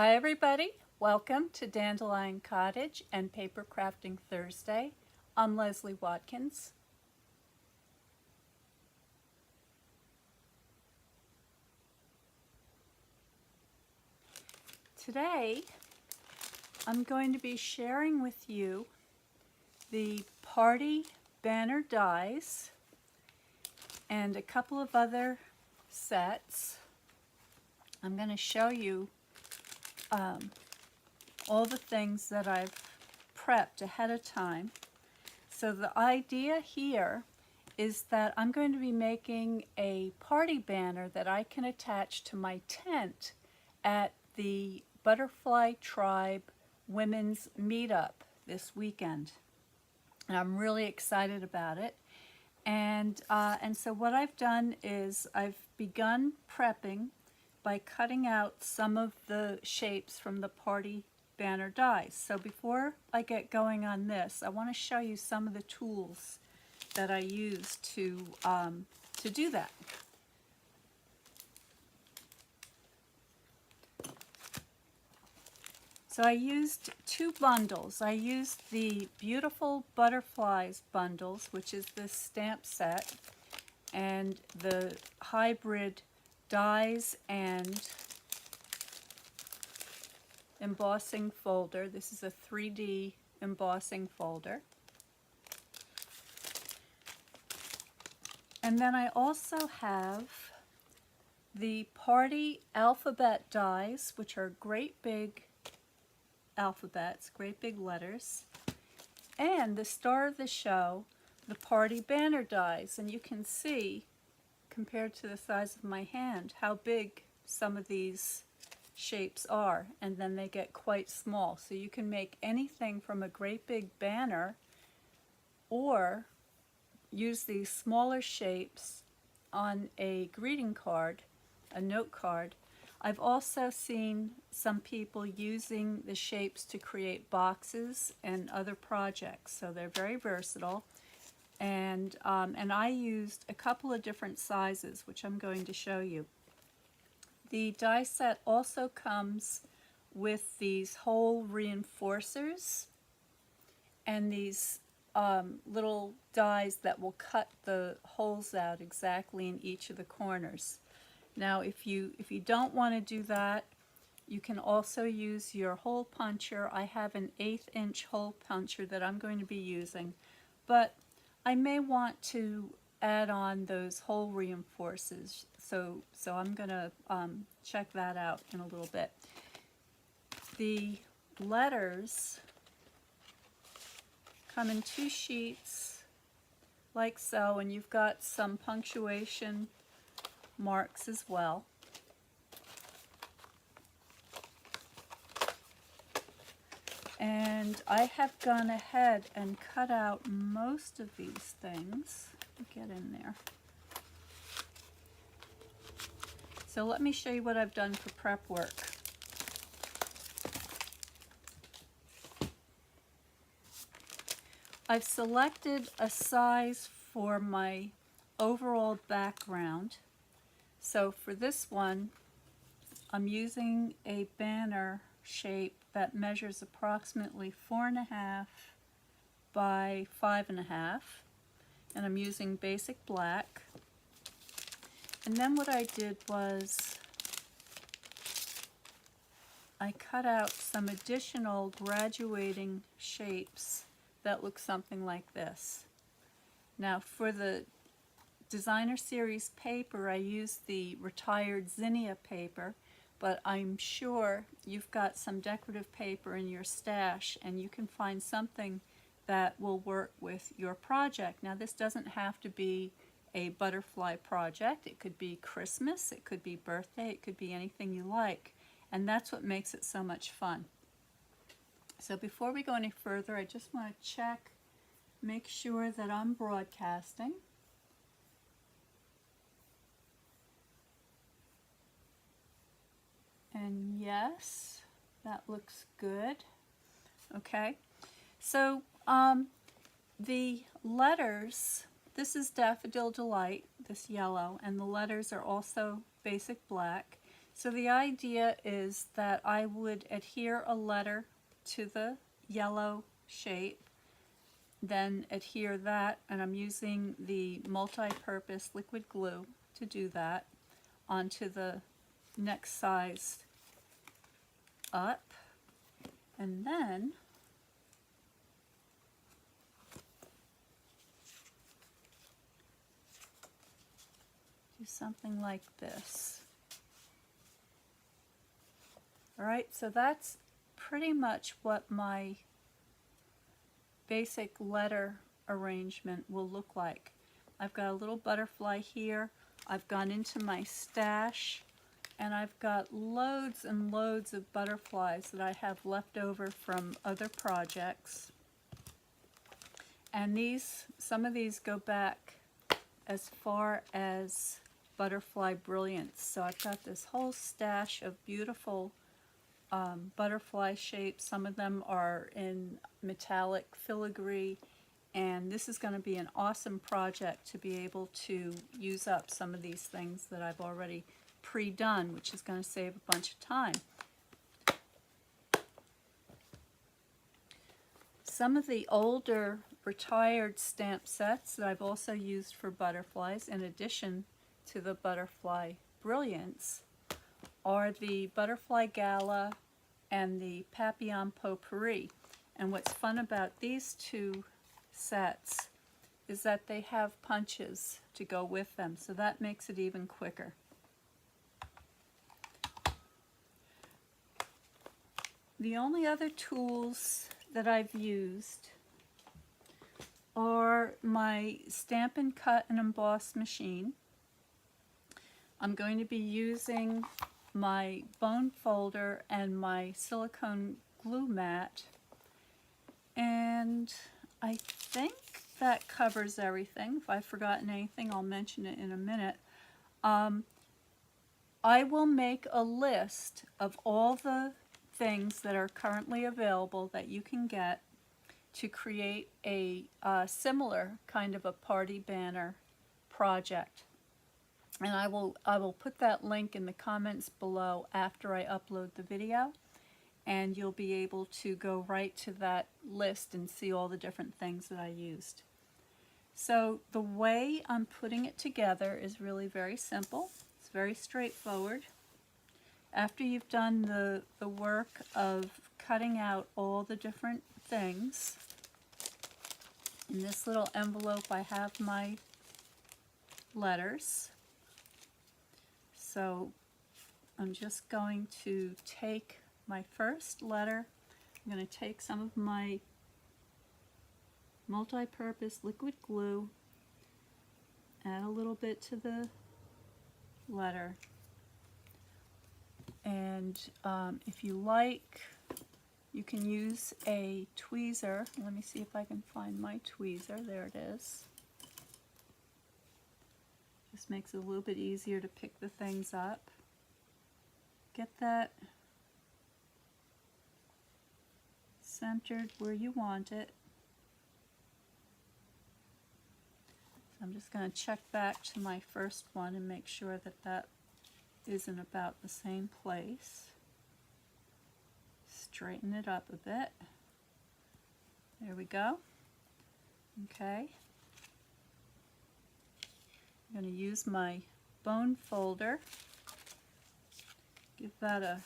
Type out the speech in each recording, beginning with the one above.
Hi everybody, welcome to Dandelion Cottage and Paper Crafting Thursday. I'm Leslie Watkins. Today I'm going to be sharing with you the party banner dies and a couple of other sets. I'm going to show you all the things that I've prepped ahead of time. So the idea here is that I'm going to be making a party banner that I can attach to my tent at the Butterfly Tribe Women's Meetup this weekend. And I'm really excited about it. And so what I've done is I've begun prepping by cutting out some of the shapes from the party banner dies. So before I get going on this, I want to show you some of the tools that I use to do that. So I used two bundles. I used the Beautiful Butterflies bundles, which is this stamp set, and the hybrid dies and embossing folder. This is a 3D embossing folder. And then I also have the party alphabet dies, which are great big alphabets, great big letters, and the star of the show, the party banner dies. And you can see, compared to the size of my hand, how big some of these shapes are, and then they get quite small. So you can make anything from a great big banner or use these smaller shapes on a greeting card, a note card. I've also seen some people using the shapes to create boxes and other projects, so they're very versatile. And I used a couple of different sizes, which I'm going to show you. The die set also comes with these hole reinforcers and these little dies that will cut the holes out exactly in each of the corners. Now if you don't want to do that, you can also use your hole puncher. I have an 1/8 inch hole puncher that I'm going to be using, but I may want to add on those hole reinforcers, so I'm going to check that out in a little bit. The letters come in 2 sheets like so, and you've got some punctuation marks as well. And I have gone ahead and cut out most of these things. Get in there. So let me show you what I've done for prep work. I've selected a size for my overall background. So for this one, I'm using a banner shape that measures approximately 4.5 by 5.5, and I'm using basic black. And then what I did was I cut out some additional graduating shapes that look something like this. Now for the designer series paper, I used the retired zinnia paper, but I'm sure you've got some decorative paper in your stash and you can find something that will work with your project. Now this doesn't have to be a butterfly project. It could be Christmas, it could be birthday, it could be anything you like, and that's what makes it so much fun. So before we go any further, I just want to check, make sure that I'm broadcasting. And yes, that looks good. Okay, so the letters, this is Daffodil Delight, this yellow, and the letters are also basic black. So the idea is that I would adhere a letter to the yellow shape, then adhere that, and I'm using the multi-purpose liquid glue to do that, onto the next size up, and then do something like this. Alright, so that's pretty much what my basic letter arrangement will look like. I've got a little butterfly here. I've gone into my stash and I've got loads and loads of butterflies that I have left over from other projects. And some of these go back as far as Butterfly Brilliance. So I've got this whole stash of beautiful butterfly shapes. Some of them are in metallic filigree, and this is going to be an awesome project to be able to use up some of these things that I've already pre-done, which is going to save a bunch of time. Some of the older retired stamp sets that I've also used for butterflies, in addition to the Butterfly Brilliance, are the Butterfly Gala and the Papillon Potpourri. And what's fun about these two sets is that they have punches to go with them, so that makes it even quicker. The only other tools that I've used are my Stampin' Cut and Emboss machine. I'm going to be using my bone folder and my silicone glue mat, and I think that covers everything. If I've forgotten anything, I'll mention it in a minute. I will make a list of all the things that are currently available that you can get to create a similar kind of a party banner project. And I will put that link in the comments below after I upload the video, and you'll be able to go right to that list and see all the different things that I used. So the way I'm putting it together is really very simple. It's very straightforward. After you've done the work of cutting out all the different things, in this little envelope I have my letters. So I'm just going to take my first letter. I'm going to take some of my multi-purpose liquid glue, add a little bit to the letter, and if you like, you can use a tweezer. Let me see if I can find my tweezer. There it is. Just makes it a little bit easier to pick the things up. Get that centered where you want it. So I'm just going to check back to my first one and make sure that that is in about the same place. Straighten it up a bit. There we go. Okay. I'm going to use my bone folder. Give that a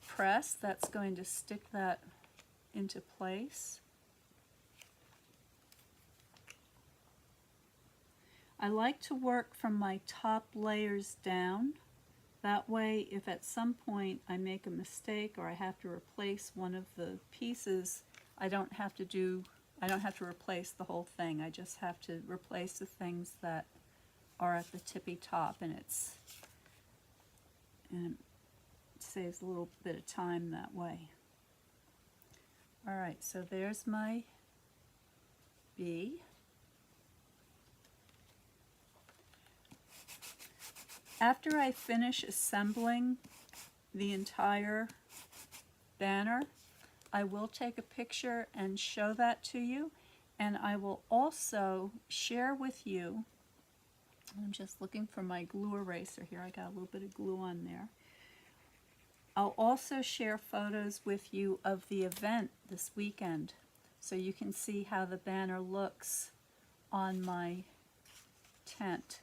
press. That's going to stick that into place. I like to work from my top layers down. That way, if at some point I make a mistake or I have to replace one of the pieces, I don't have to replace the whole thing. I just have to replace the things that are at the tippy top, and it saves a little bit of time that way. Alright, so there's my B. After I finish assembling the entire banner, I will take a picture and show that to you, and I will also share with you, I'm just looking for my glue eraser here, I got a little bit of glue on there. I'll also share photos with you of the event this weekend so you can see how the banner looks on my tent.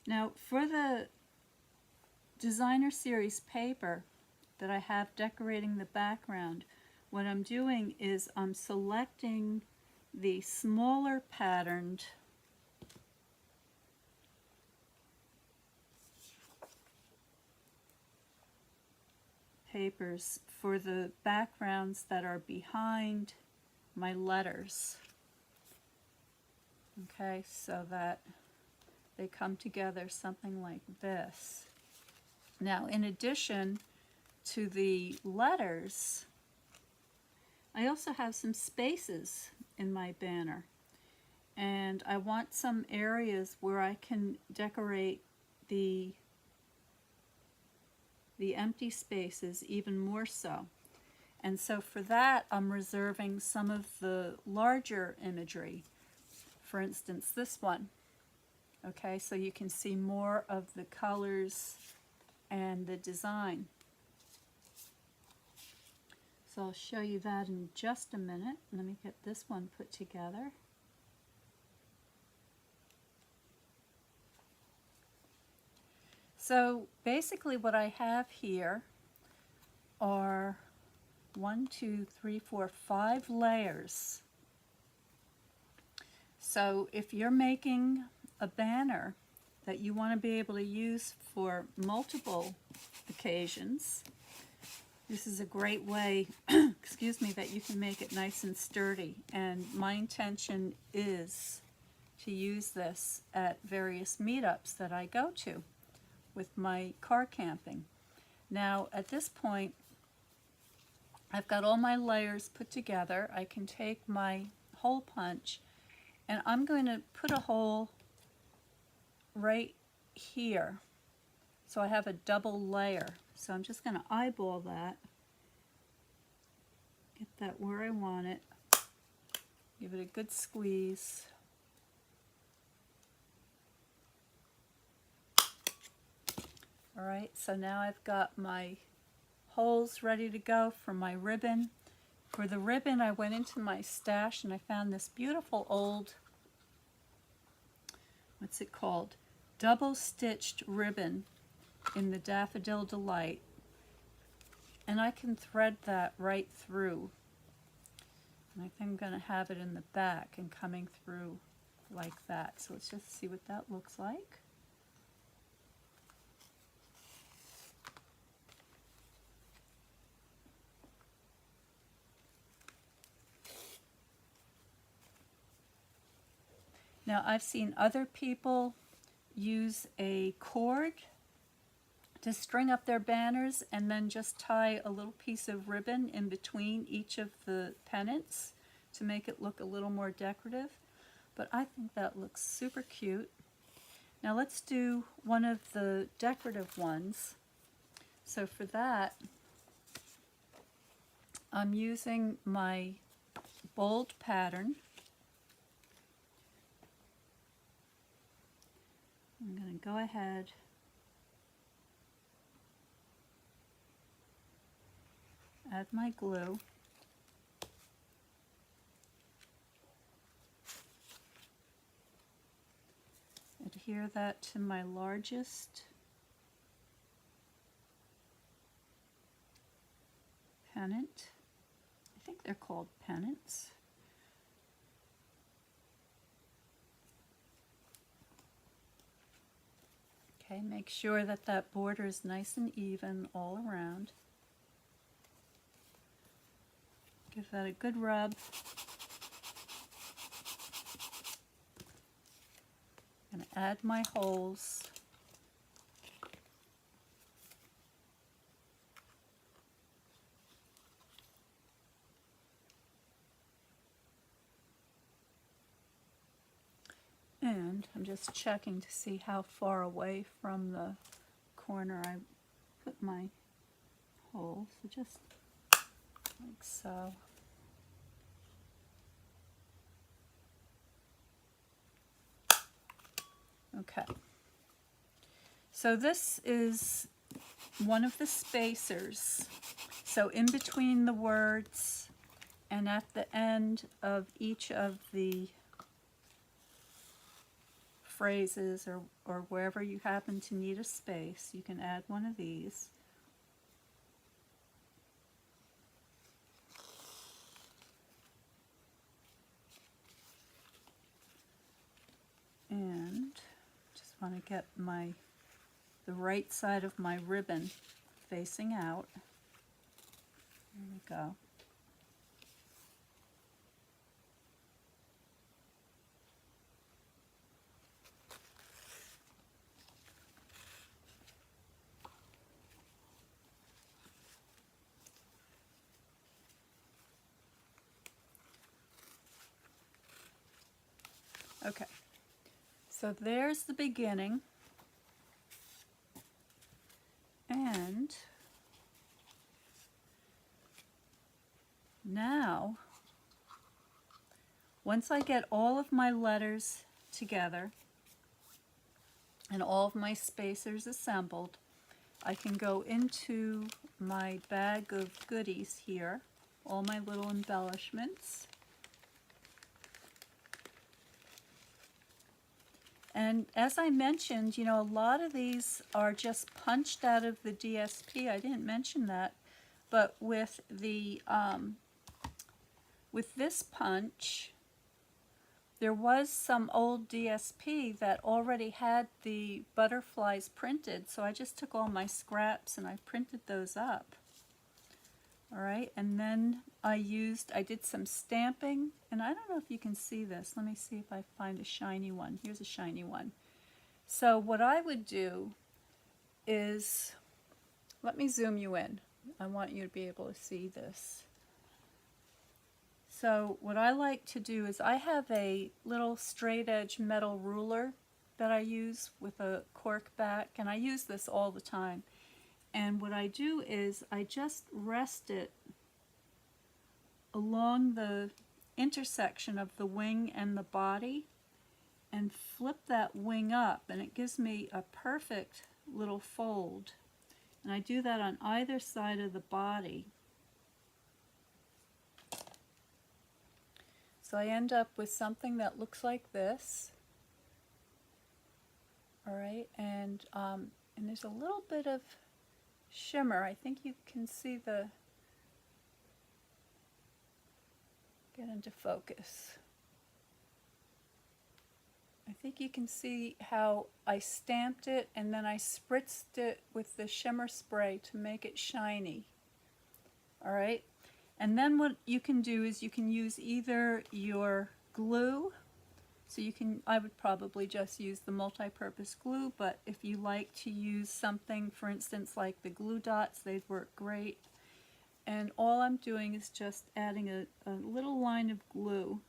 Now for the designer series paper that I have decorating the background, what I'm doing is I'm selecting the smaller patterned papers for the backgrounds that are behind my letters. Okay, so that they come together something like this. Now, in addition to the letters, I also have some spaces in my banner, and I want some areas where I can decorate the empty spaces even more so. And so for that, I'm reserving some of the larger imagery. For instance, this one. Okay, so you can see more of the colors and the design. So I'll show you that in just a minute. Let me get this one put together. So basically what I have here are 5 layers. So if you're making a banner that you want to be able to use for multiple occasions, this is a great way, excuse me, that you can make it nice and sturdy. And my intention is to use this at various meetups that I go to with my car camping. Now at this point, I've got all my layers put together. I can take my hole punch and I'm going to put a hole right here. So I have a double layer. So I'm just going to eyeball that. Get that where I want it. Give it a good squeeze. Alright, so now I've got my holes ready to go for my ribbon. For the ribbon, I went into my stash and I found this beautiful old, what's it called? Double-stitched ribbon in the Daffodil Delight. And I can thread that right through. And I think I'm going to have it in the back and coming through like that. So let's just see what that looks like. Now I've seen other people use a cord to string up their banners and then just tie a little piece of ribbon in between each of the pennants to make it look a little more decorative. But I think that looks super cute. Now let's do one of the decorative ones. So for that, I'm using my bold pattern. I'm going to go ahead add my glue. Adhere that to my largest pennant. I think they're called pennants. Okay, make sure that that border is nice and even all around. Give that a good rub. I'm going to add my holes. And I'm just checking to see how far away from the corner I put my hole. So just like so. Okay. So this is one of the spacers. So in between the words and at the end of each of the phrases or wherever you happen to need a space, you can add one of these. And just want to get the right side of my ribbon facing out. There we go. Okay, so there's the beginning. And now, once I get all of my letters together and all of my spacers assembled, I can go into my bag of goodies here, all my little embellishments. And as I mentioned, you know, a lot of these are just punched out of the DSP. I didn't mention that, but with this punch, there was some old DSP that already had the butterflies printed, so I just took all my scraps and I printed those up. All right, and then I did some stamping, and I don't know if you can see this. Let me see if I find a shiny one. Here's a shiny one. So what I would do is, let me zoom you in. I want you to be able to see this. So what I like to do is I have a little straight edge metal ruler that I use with a cork back, and I use this all the time. And what I do is I just rest it along the intersection of the wing and the body and flip that wing up, and it gives me a perfect little fold. And I do that on either side of the body. So I end up with something that looks like this. All right, and there's a little bit of shimmer. I think you can see get into focus. I think you can see how I stamped it and then I spritzed it with the shimmer spray to make it shiny. All right, and then what you can do is you can use either your glue. So I would probably just use the multi-purpose glue, but if you like to use something, for instance, like the glue dots, they'd work great. And all I'm doing is just adding a little line of glue,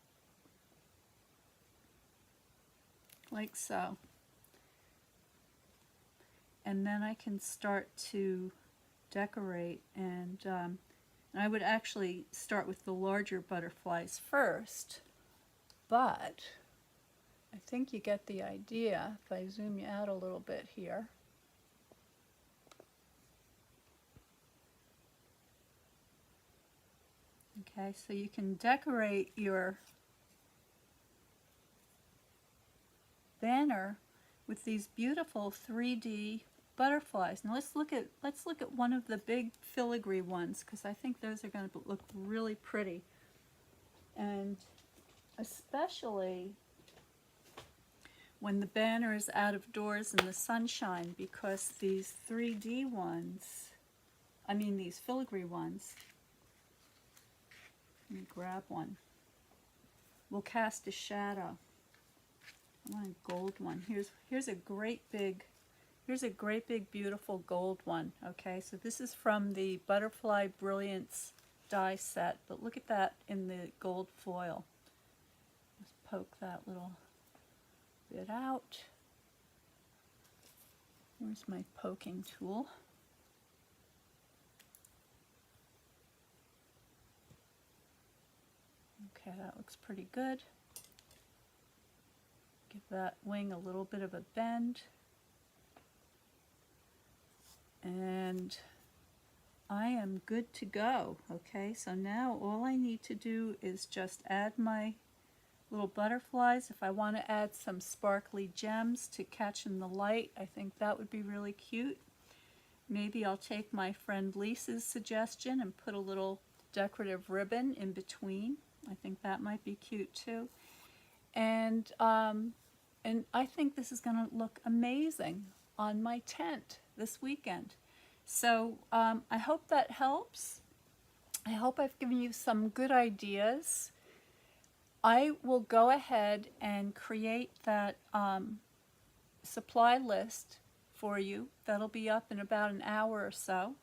like so. And then I can start to decorate, and I would actually start with the larger butterflies first, but I think you get the idea if I zoom you out a little bit here. Okay, so you can decorate your banner with these beautiful 3D butterflies. Now let's look at one of the big filigree ones, because I think those are going to look really pretty, and especially when the banner is out of doors in the sunshine, because these 3D ones, these filigree ones, let me grab one, will cast a shadow. I want a gold one. Here's a great big beautiful gold one. Okay, so this is from the Butterfly Brilliance die set, but look at that in the gold foil. Just poke that little bit out. Where's my poking tool? Okay, that looks pretty good. Give that wing a little bit of a bend. And I am good to go. Okay, so now all I need to do is just add my little butterflies. If I want to add some sparkly gems to catch in the light, I think that would be really cute. Maybe I'll take my friend Lisa's suggestion and put a little decorative ribbon in between. I think that might be cute too. And I think this is going to look amazing on my tent this weekend. So I hope that helps. I hope I've given you some good ideas. I will go ahead and create that supply list for you. That'll be up in about an hour or so.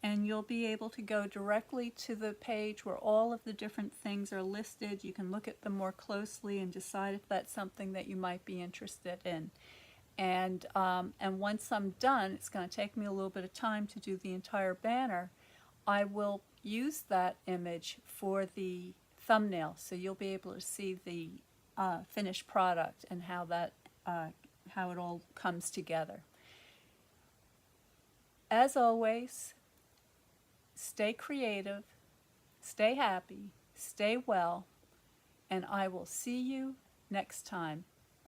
And you'll be able to go directly to the page where all of the different things are listed. You can look at them more closely and decide if that's something that you might be interested in. And once I'm done, it's going to take me a little bit of time to do the entire banner. I will use that image for the thumbnail, so you'll be able to see the finished product and how it all comes together. As always, stay creative, stay happy, stay well, and I will see you next time.